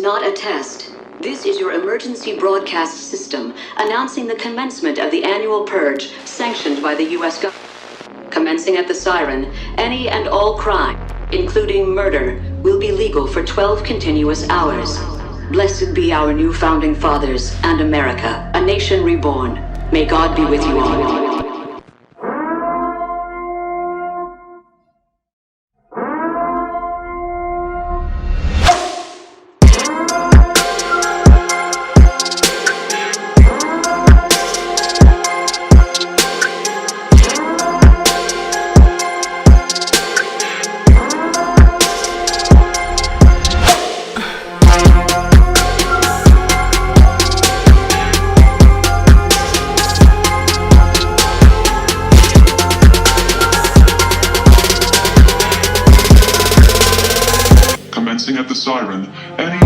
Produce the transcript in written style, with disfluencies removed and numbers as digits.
not a test. This is your emergency broadcast system announcing the commencement of the annual purge sanctioned by the U.S. government. Commencing at the Siren, any and all crime, including murder, will be legal for 12 continuous hours. Blessed be our new founding fathers and America, a nation reborn. May God be with you all. Commencing at the Siren, any